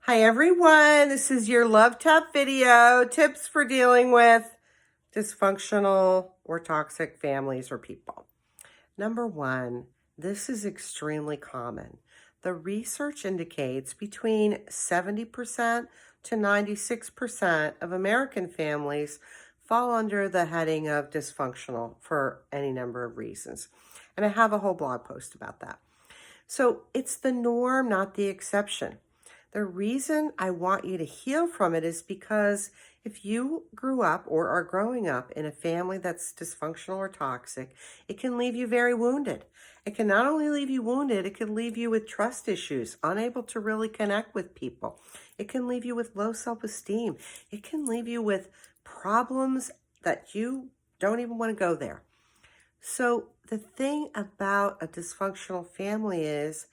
Hi everyone, this is your Love Tap video, tips for dealing with dysfunctional or toxic families or people. Number one, this is extremely common. The research indicates between 70% to 96% of American families fall under the heading of dysfunctional for any number of reasons. And I have a whole blog post about that. So it's the norm, not the exception. The reason I want you to heal from it is because if you grew up or are growing up in a family that's dysfunctional or toxic, it can leave you very wounded. It can not only leave you wounded, it can leave you with trust issues, unable to really connect with people. It can leave you with low self-esteem. It can leave you with problems that you don't even want to go there. So the thing about a dysfunctional family is,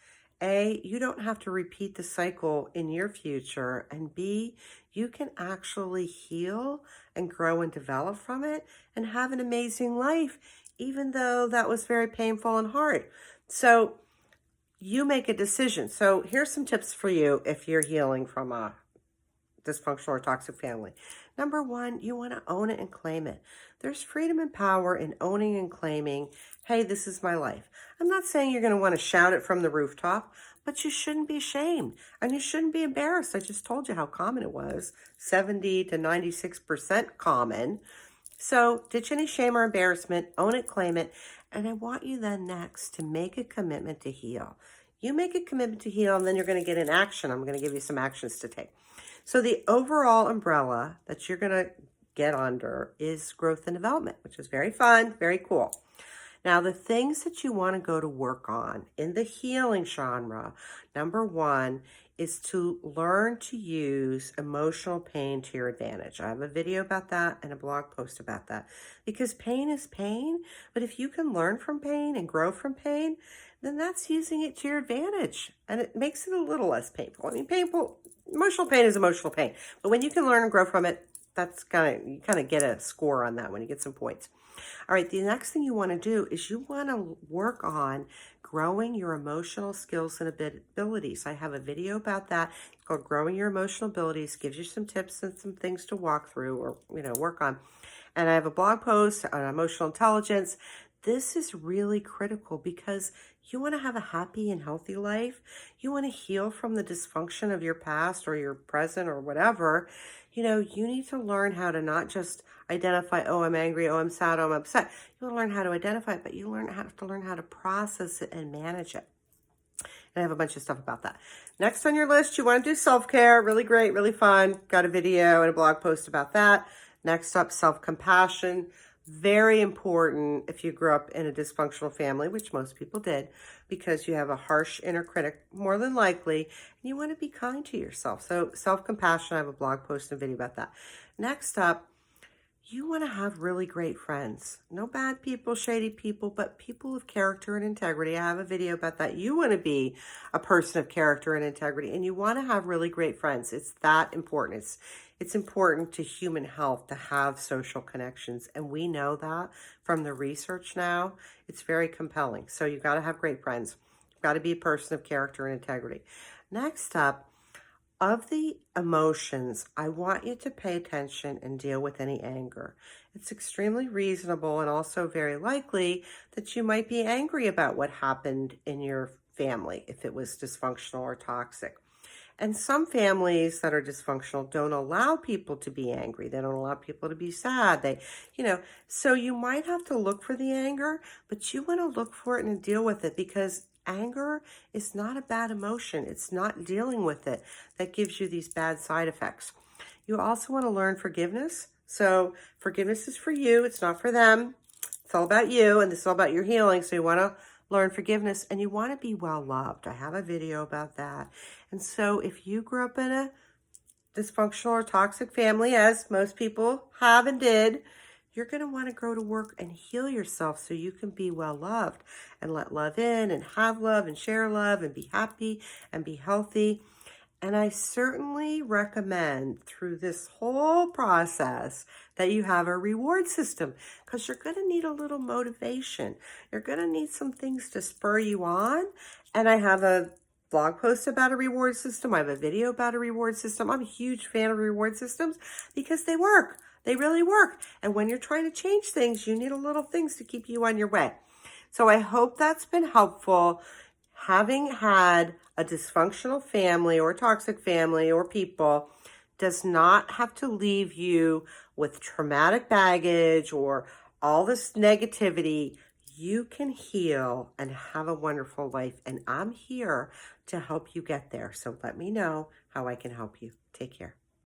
A, you don't have to repeat the cycle in your future, and B, you can actually heal and grow and develop from it and have an amazing life, even though that was very painful and hard. So you make a decision. So here's some tips for you if you're healing from a dysfunctional or toxic family. Number one, you want to own it and claim it. There's freedom and power in owning and claiming, hey, this is my life. I'm not saying you're going to want to shout it from the rooftop, but you shouldn't be ashamed and you shouldn't be embarrassed. I just told you how common it was, 70 to 96% common. So ditch any shame or embarrassment, own it, claim it. And I want you then next to make a commitment to heal. You make a commitment to heal, and then you're going to get in action. I'm going to give you some actions to take. So the overall umbrella that you're going to get under is growth and development, which is very fun, very cool. Now, the things that you want to go to work on in the healing genre, number one is to learn to use emotional pain to your advantage. I have a video about that and a blog post about that because pain is pain. But if you can learn from pain and grow from pain, then that's using it to your advantage and it makes it a little less painful. I mean, emotional pain is emotional pain, but when you can learn and grow from it, you kind of get a score on that when you get some points. All right, the next thing you want to do is you want to work on growing your emotional skills and abilities. I have a video about that. It's called Growing Your Emotional Abilities. Gives you some tips and some things to walk through or, work on. And I have a blog post on emotional intelligence. This is really critical because you want to have a happy and healthy life. You want to heal from the dysfunction of your past or your present or whatever. You need to learn how to not just identify, oh, I'm angry, oh, I'm sad, oh, I'm upset. You want to learn how to identify it, but you have to learn how to process it and manage it. And I have a bunch of stuff about that. Next on your list, you want to do self-care. Really great, really fun. Got a video and a blog post about that. Next up, self-compassion. Very important if you grew up in a dysfunctional family, which most people did, because you have a harsh inner critic, more than likely, and you want to be kind to yourself. So self-compassion, I have a blog post and video about that. Next up, you want to have really great friends. No bad people, shady people, but people of character and integrity. I have a video about that. You want to be a person of character and integrity, and you want to have really great friends. It's that important. It's important to human health to have social connections, and we know that from the research now. It's very compelling. So you've got to have great friends. You've got to be a person of character and integrity. Next up, of the emotions, I want you to pay attention and deal with any anger. It's extremely reasonable and also very likely that you might be angry about what happened in your family if it was dysfunctional or toxic. And some families that are dysfunctional don't allow people to be angry. They don't allow people to be sad. So you might have to look for the anger, but you want to look for it and deal with it because anger is not a bad emotion. It's not dealing with it that gives you these bad side effects. You also want to learn forgiveness. So forgiveness is for you. It's not for them. It's all about you, and this is all about your healing. So you want to learn forgiveness, and you want to be well loved. I have a video about that. And so if you grew up in a dysfunctional or toxic family, as most people have and did, you're going to want to go to work and heal yourself so you can be well loved and let love in and have love and share love and be happy and be healthy. And I certainly recommend through this whole process that you have a reward system because you're going to need a little motivation. You're going to need some things to spur you on. And I have a blog post about a reward system. I have a video about a reward system. I'm a huge fan of reward systems because they work. They really work. And when you're trying to change things, you need a little things to keep you on your way. So I hope that's been helpful. Having had a dysfunctional family or toxic family or people does not have to leave you with traumatic baggage or all this negativity. You can heal and have a wonderful life. And I'm here to help you get there. So let me know how I can help you. Take care.